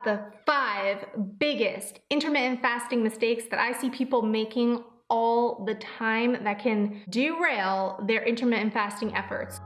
The 5 biggest intermittent fasting mistakes that I see people making all the time that can derail their intermittent fasting efforts.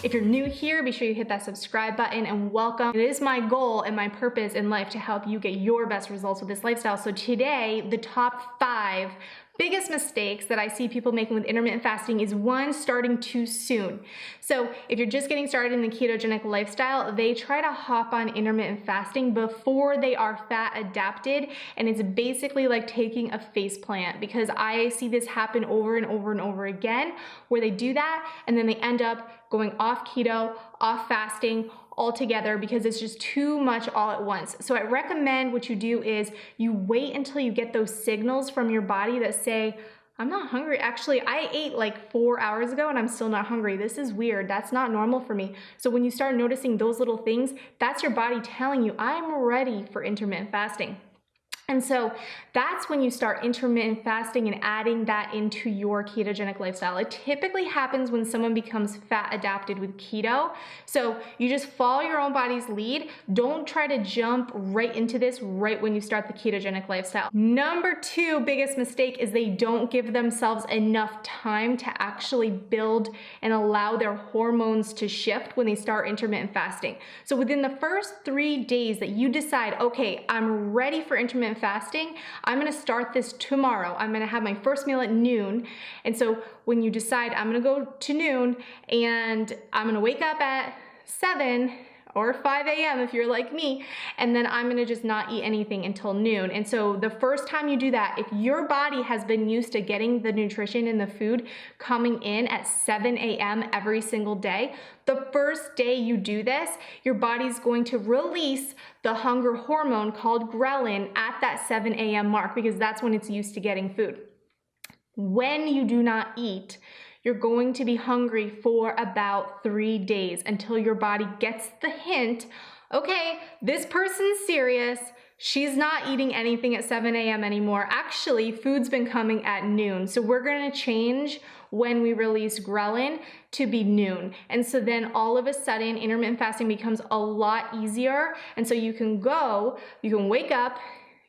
If you're new here, be sure you hit that subscribe button and welcome. It is my goal and my purpose in life to help you get your best results with this lifestyle. So today, the top 5 biggest mistakes that I see people making with intermittent fasting is 1, starting too soon. So if you're just getting started in the ketogenic lifestyle, they try to hop on intermittent fasting before they are fat adapted, and it's basically like taking a face plant, because I see this happen over and over and over again, where they do that and then they end up going off keto, off fasting altogether because it's just too much all at once. So I recommend what you do is you wait until you get those signals from your body that say, I'm not hungry. Actually, I ate like 4 hours ago and I'm still not hungry. This is weird. That's not normal for me. So when you start noticing those little things, that's your body telling you, I'm ready for intermittent fasting. And so that's when you start intermittent fasting and adding that into your ketogenic lifestyle. It typically happens when someone becomes fat adapted with keto. So you just follow your own body's lead. Don't try to jump right into this right when you start the ketogenic lifestyle. Number 2 biggest mistake is they don't give themselves enough time to actually build and allow their hormones to shift when they start intermittent fasting. So within the first 3 days that you decide, okay, I'm ready for intermittent fasting, I'm gonna start this tomorrow. I'm gonna have my first meal at noon. And so when you decide I'm gonna go to noon and I'm gonna wake up at 7 or 5 a.m. if you're like me, and then I'm gonna just not eat anything until noon. And so the first time you do that, if your body has been used to getting the nutrition and the food coming in at 7 a.m. every single day, the first day you do this, your body's going to release the hunger hormone called ghrelin at that 7 a.m. mark, because that's when it's used to getting food. When you do not eat, you're going to be hungry for about 3 days until your body gets the hint, okay, this person's serious. She's not eating anything at 7 a.m. anymore. Actually, food's been coming at noon. So we're gonna change when we release ghrelin to be noon. And so then all of a sudden, intermittent fasting becomes a lot easier. And so you can wake up,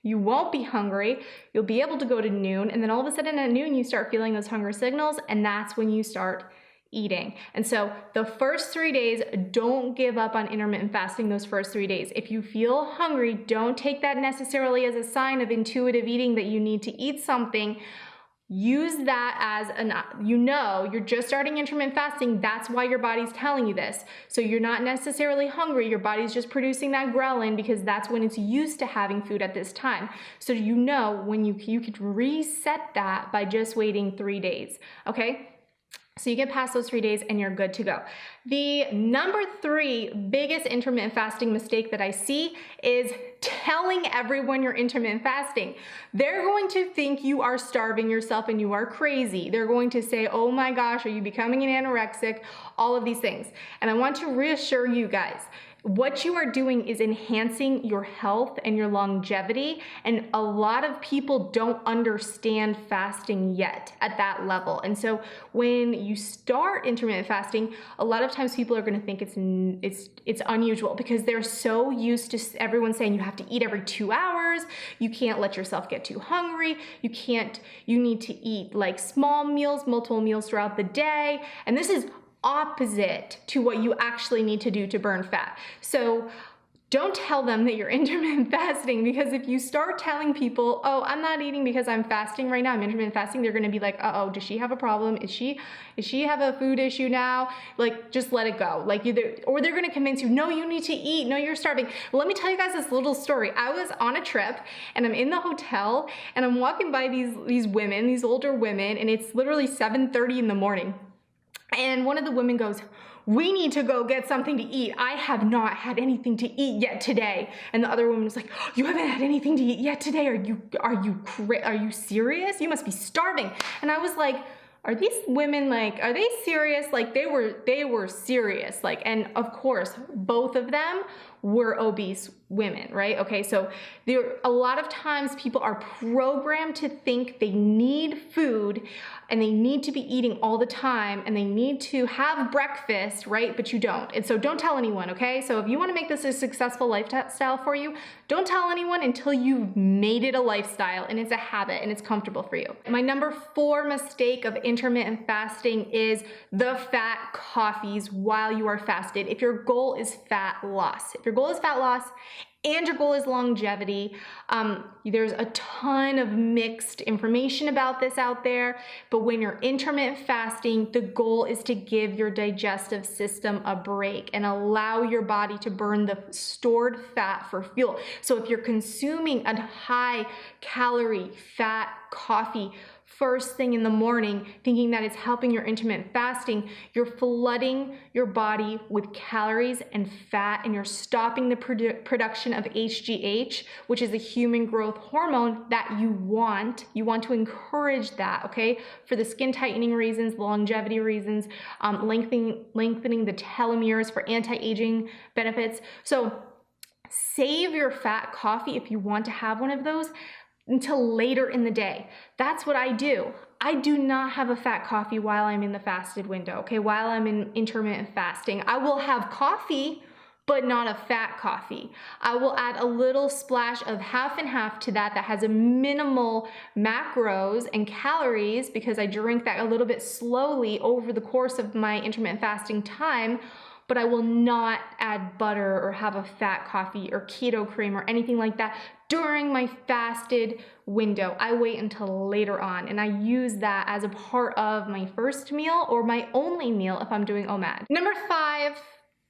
you won't be hungry, you'll be able to go to noon, and then all of a sudden at noon you start feeling those hunger signals, and that's when you start eating. And so the first 3 days, don't give up on intermittent fasting those first 3 days. If you feel hungry, don't take that necessarily as a sign of intuitive eating that you need to eat something. Use that as you're just starting intermittent fasting. That's why your body's telling you this. So you're not necessarily hungry. Your body's just producing that ghrelin because that's when it's used to having food at this time. So you know when you could reset that by just waiting 3 days, okay? So you get past those 3 days and you're good to go. The number 3 biggest intermittent fasting mistake that I see is telling everyone you're intermittent fasting. They're going to think you are starving yourself and you are crazy. They're going to say, oh my gosh, are you becoming an anorexic? All of these things. And I want to reassure you guys, what you are doing is enhancing your health and your longevity, and a lot of people don't understand fasting yet at that level. And so when you start intermittent fasting, a lot of times people are going to think it's unusual because they're so used to everyone saying you have to eat every 2 hours, you can't let yourself get too hungry, you need to eat like small meals, multiple meals throughout the day, and this is opposite to what you actually need to do to burn fat. So don't tell them that you're intermittent fasting, because if you start telling people, oh, I'm not eating because I'm fasting right now, I'm intermittent fasting, they're gonna be like, uh-oh, does she have a problem? Is she have a food issue now? Like, just let it go. Like, or they're gonna convince you, no, you need to eat, no, you're starving. Let me tell you guys this little story. I was on a trip and I'm in the hotel and I'm walking by these women, these older women, and it's literally 7:30 in the morning. And one of the women goes, we need to go get something to eat. I have not had anything to eat yet today. And the other woman was like, you haven't had anything to eat yet today? Are you serious? You must be starving. And I was like, are these women like, are they serious? Like they were serious. Like, and of course, both of them were obese women, right? Okay, so a lot of times people are programmed to think they need food and they need to be eating all the time and they need to have breakfast, right? But you don't. And so don't tell anyone, okay? So if you want to make this a successful lifestyle for you, don't tell anyone until you've made it a lifestyle and it's a habit and it's comfortable for you. My number 4 mistake of intermittent fasting is the fat coffees while you are fasted. If your goal is fat loss, and your goal is longevity, there's a ton of mixed information about this out there, but when you're intermittent fasting, the goal is to give your digestive system a break and allow your body to burn the stored fat for fuel. So if you're consuming a high calorie fat coffee first thing in the morning, thinking that it's helping your intermittent fasting, you're flooding your body with calories and fat, and you're stopping the production of HGH, which is a human growth hormone that you want. You want to encourage that, okay? For the skin tightening reasons, the longevity reasons, lengthening the telomeres for anti-aging benefits. So save your fat coffee if you want to have one of those until later in the day. That's what I do. I do not have a fat coffee while I'm in the fasted window, okay? While I'm in intermittent fasting. I will have coffee, but not a fat coffee. I will add a little splash of half and half to that has a minimal macros and calories because I drink that a little bit slowly over the course of my intermittent fasting time, but I will not add butter or have a fat coffee or keto cream or anything like that during my fasted window. I wait until later on, and I use that as a part of my first meal or my only meal if I'm doing OMAD. Number 5,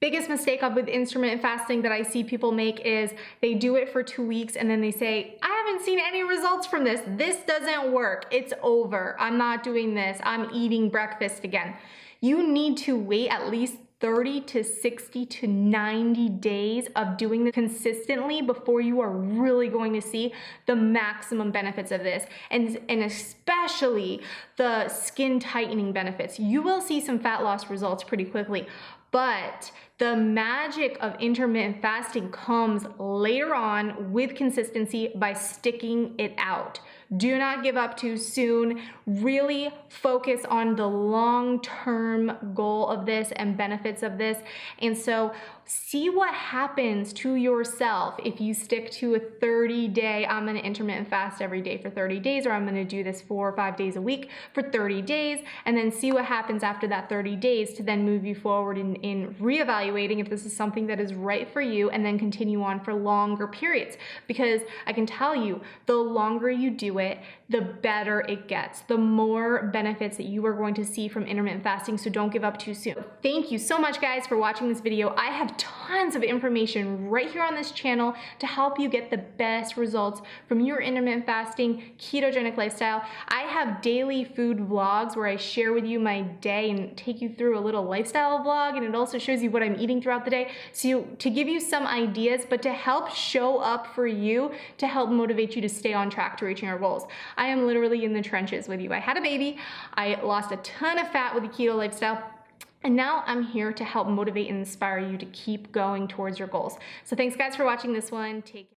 biggest mistake with intermittent fasting that I see people make is they do it for 2 weeks and then they say, I haven't seen any results from this. This doesn't work. It's over. I'm not doing this. I'm eating breakfast again. You need to wait at least 30 to 60 to 90 days of doing this consistently before you are really going to see the maximum benefits of this, and especially the skin tightening benefits. You will see some fat loss results pretty quickly, but the magic of intermittent fasting comes later on with consistency by sticking it out. Do not give up too soon. Really focus on the long-term goal of this and benefits of this. And so see what happens to yourself if you stick to a 30-day, I'm gonna intermittent fast every day for 30 days, or I'm gonna do this 4 or 5 days a week for 30 days, and then see what happens after that 30 days to then move you forward in reevaluating if this is something that is right for you, and then continue on for longer periods. Because I can tell you, the longer you do it, the better it gets, the more benefits that you are going to see from intermittent fasting, so don't give up too soon. Thank you so much, guys, for watching this video. I have tons of information right here on this channel to help you get the best results from your intermittent fasting, ketogenic lifestyle. I have daily food vlogs where I share with you my day and take you through a little lifestyle vlog, and it also shows you what I'm eating throughout the day, so to give you some ideas, but to help show up for you, to help motivate you to stay on track to reaching our goals. I am literally in the trenches with you. I had a baby, I lost a ton of fat with the keto lifestyle, and now I'm here to help motivate and inspire you to keep going towards your goals. So thanks, guys, for watching this one. Take care.